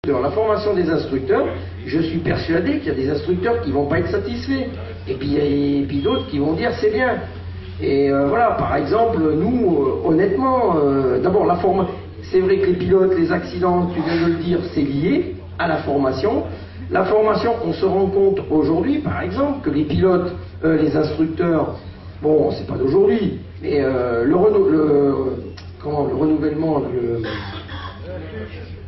La formation des instructeurs, je suis persuadé qu'il y a des instructeurs qui ne vont pas être satisfaits. Et puis d'autres qui vont dire c'est bien. Et voilà, par exemple, nous, honnêtement, d'abord la formation, c'est vrai que les pilotes, les accidents, tu viens de le dire, c'est lié à la formation. La formation, on se rend compte aujourd'hui, par exemple, que les pilotes, les instructeurs, bon, c'est pas d'aujourd'hui, mais le renouvellement,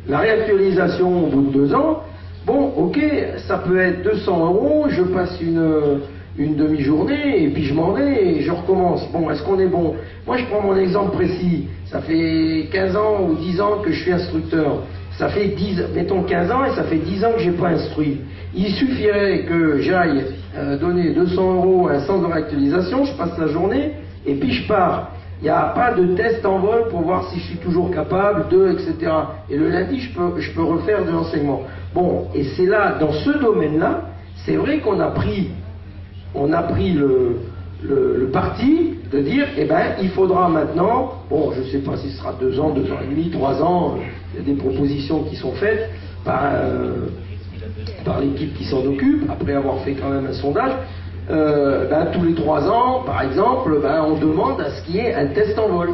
la réactualisation au bout de 2 ans, bon, ok, ça peut être 200 €, je passe une demi-journée et puis je m'en vais et je recommence. Bon, est-ce qu'on est bon? Moi, je prends mon exemple précis. Ça fait 15 ans ou 10 ans que je suis instructeur. Ça fait 15 ans et ça fait 10 ans que je n'ai pas instruit. Il suffirait que j'aille donner 200 € à un centre de réactualisation, je passe la journée et puis je pars. Il n'y a pas de test en vol pour voir si je suis toujours capable de, etc. Et le lundi, je peux refaire de l'enseignement. Bon, et c'est là, dans ce domaine-là, c'est vrai qu'on a pris le parti de dire, eh ben, il faudra maintenant, bon, je ne sais pas si ce sera 2 ans, 2 ans et demi, 3 ans, il y a des propositions qui sont faites par l'équipe qui s'en occupe, après avoir fait quand même un sondage, tous les 3 ans, par exemple, on demande à ce qu'il y ait un test en vol.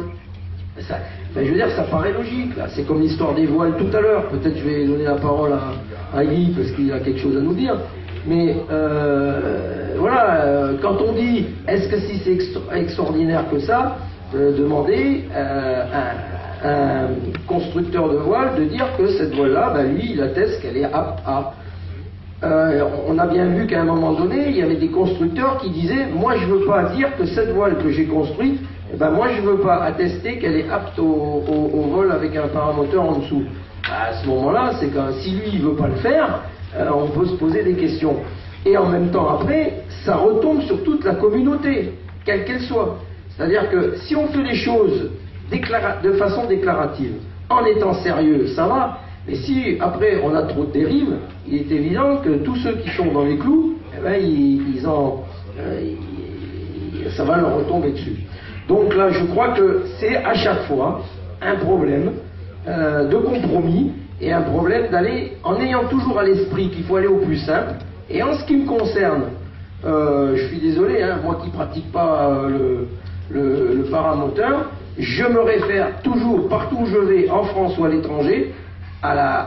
Ça, je veux dire, ça paraît logique, là. C'est comme l'histoire des voiles tout à l'heure. Peut-être je vais donner la parole à Guy, parce qu'il a quelque chose à nous dire. Mais voilà, quand on dit, est-ce que si c'est extraordinaire que ça, demander à un constructeur de voile de dire que cette voile-là, lui, il atteste qu'elle est apte à... on a bien vu qu'à un moment donné, il y avait des constructeurs qui disaient, moi je ne veux pas dire que cette voile que j'ai construite, moi je ne veux pas attester qu'elle est apte au vol avec un paramoteur en dessous. À ce moment-là, c'est que si lui il ne veut pas le faire, on peut se poser des questions. Et en même temps après, ça retombe sur toute la communauté, quelle qu'elle soit. C'est-à-dire que si on fait les choses de façon déclarative, en étant sérieux, ça va. Mais si après on a trop de dérives, il est évident que tous ceux qui sont dans les clous, ça va leur retomber dessus. Donc là, je crois que c'est à chaque fois un problème de compromis et un problème d'aller, en ayant toujours à l'esprit qu'il faut aller au plus simple. Et en ce qui me concerne, je suis désolé, moi qui pratique pas le paramoteur, je me réfère toujours, partout où je vais, en France ou à l'étranger,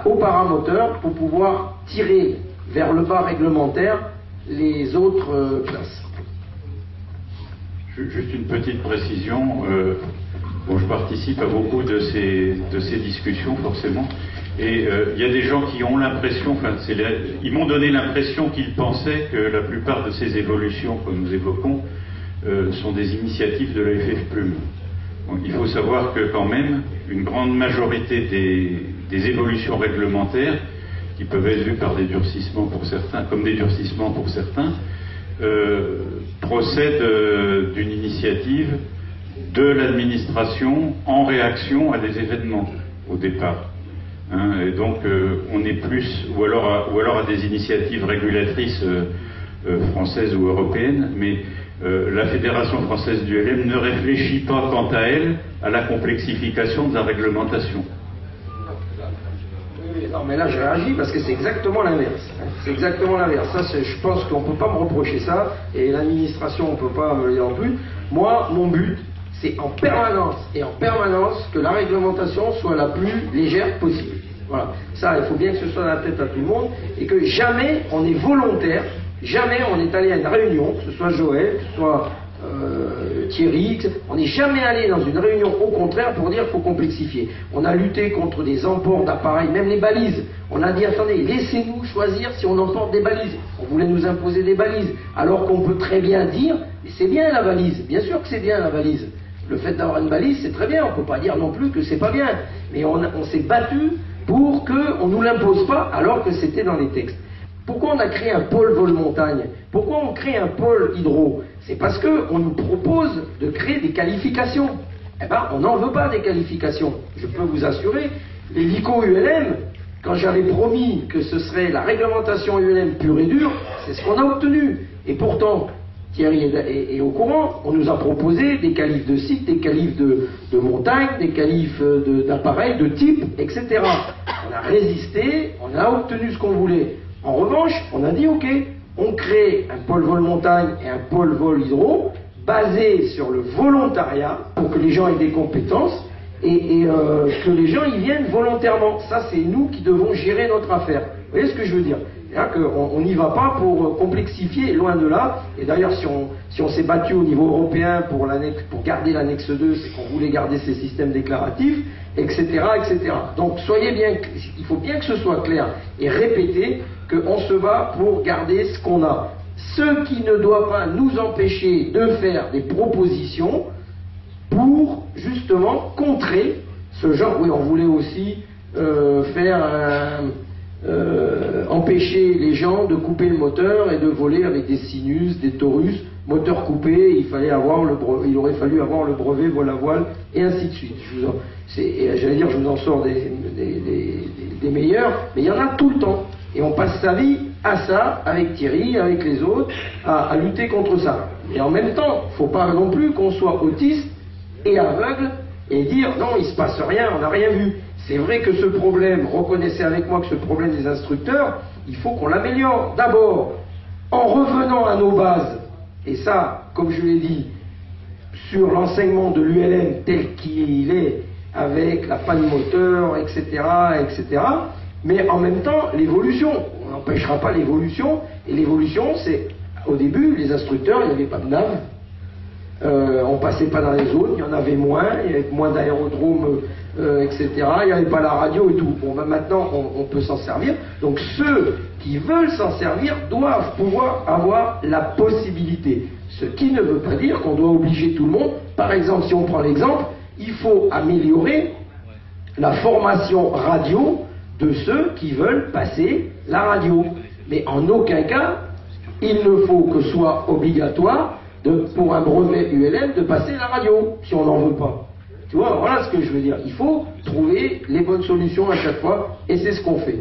au paramoteur pour pouvoir tirer vers le bas réglementaire les autres classes. Juste une petite précision. Je participe à beaucoup de ces discussions, forcément. Et il y a des gens qui ont l'impression, ils m'ont donné l'impression qu'ils pensaient que la plupart de ces évolutions que nous évoquons sont des initiatives de la FFPLUM. Donc, il faut savoir que quand même, une grande majorité des évolutions réglementaires, qui peuvent être vues par des durcissements pour certains, comme des durcissements pour certains, procèdent d'une initiative de l'administration en réaction à des événements au départ. Et donc on est plus, ou alors à des initiatives régulatrices françaises ou européennes, mais la Fédération française du LM ne réfléchit pas quant à elle à la complexification de la réglementation. Non, mais là je réagis parce que c'est exactement l'inverse. C'est exactement l'inverse. Ça, je pense qu'on ne peut pas me reprocher ça, et l'administration ne peut pas me le dire non plus. Moi, mon but, c'est en permanence que la réglementation soit la plus légère possible. Voilà. Ça, il faut bien que ce soit dans la tête à tout le monde, et que jamais on est volontaire, jamais on est allé à une réunion, que ce soit Joël, que ce soit Thierry, on n'est jamais allé dans une réunion au contraire pour dire qu'il faut complexifier. On a lutté contre des emports d'appareils, même les balises. On a dit attendez, laissez-nous choisir si on emporte des balises. On voulait nous imposer des balises, alors qu'on peut très bien dire c'est bien la valise. Bien sûr que c'est bien la valise. Le fait d'avoir une balise, c'est très bien. On ne peut pas dire non plus que c'est pas bien. Mais on s'est battu pour qu'on ne nous l'impose pas, alors que c'était dans les textes. Pourquoi on a créé un pôle vol-montagne? Pourquoi on crée un pôle hydro? C'est parce qu'on nous propose de créer des qualifications. On n'en veut pas des qualifications. Je peux vous assurer, l'hélico ULM, quand j'avais promis que ce serait la réglementation ULM pure et dure, c'est ce qu'on a obtenu. Et pourtant, Thierry est au courant, on nous a proposé des qualifs de site, des qualifs de montagne, des qualifs d'appareils, de type, etc. On a résisté, on a obtenu ce qu'on voulait. En revanche, on a dit ok, on crée un pôle vol montagne et un pôle vol hydro basé sur le volontariat pour que les gens aient des compétences et que les gens y viennent volontairement. Ça, c'est nous qui devons gérer notre affaire. Vous voyez ce que je veux dire? On n'y va pas pour complexifier, loin de là. Et d'ailleurs, si on s'est battu au niveau européen pour garder l'annexe 2, c'est qu'on voulait garder ces systèmes déclaratifs, etc., etc. Donc, soyez bien, il faut bien que ce soit clair et répété qu'on se bat pour garder ce qu'on a. Ce qui ne doit pas nous empêcher de faire des propositions pour justement contrer ce genre. Oui, on voulait aussi empêcher les gens de couper le moteur et de voler avec des Sinus, des Taurus, moteur coupé, il aurait fallu avoir le brevet vol à voile, et ainsi de suite. J'allais dire, je vous en sors des meilleurs, mais il y en a tout le temps. Et on passe sa vie à ça, avec Thierry, avec les autres, à lutter contre ça. Et en même temps, il ne faut pas non plus qu'on soit autiste et aveugle et dire non, il ne se passe rien, on n'a rien vu. C'est vrai que ce problème, reconnaissez avec moi que ce problème des instructeurs, il faut qu'on l'améliore. D'abord, en revenant à nos bases, et ça, comme je l'ai dit, sur l'enseignement de l'ULM tel qu'il est, avec la panne moteur, etc., etc., mais en même temps, l'évolution. On n'empêchera pas l'évolution, et l'évolution, c'est, au début, les instructeurs, il n'y avait pas de nav. On passait pas dans les zones, il y en avait moins, il y avait moins d'aérodromes, etc. Il n'y avait pas la radio et tout. Bon, ben maintenant, on peut s'en servir. Donc ceux qui veulent s'en servir doivent pouvoir avoir la possibilité. Ce qui ne veut pas dire qu'on doit obliger tout le monde. Par exemple, si on prend l'exemple, il faut améliorer la formation radio de ceux qui veulent passer la radio. Mais en aucun cas, il ne faut que ce soit obligatoire pour un brevet ULM de passer la radio, si on n'en veut pas. Tu vois, voilà ce que je veux dire. Il faut trouver les bonnes solutions à chaque fois, et c'est ce qu'on fait.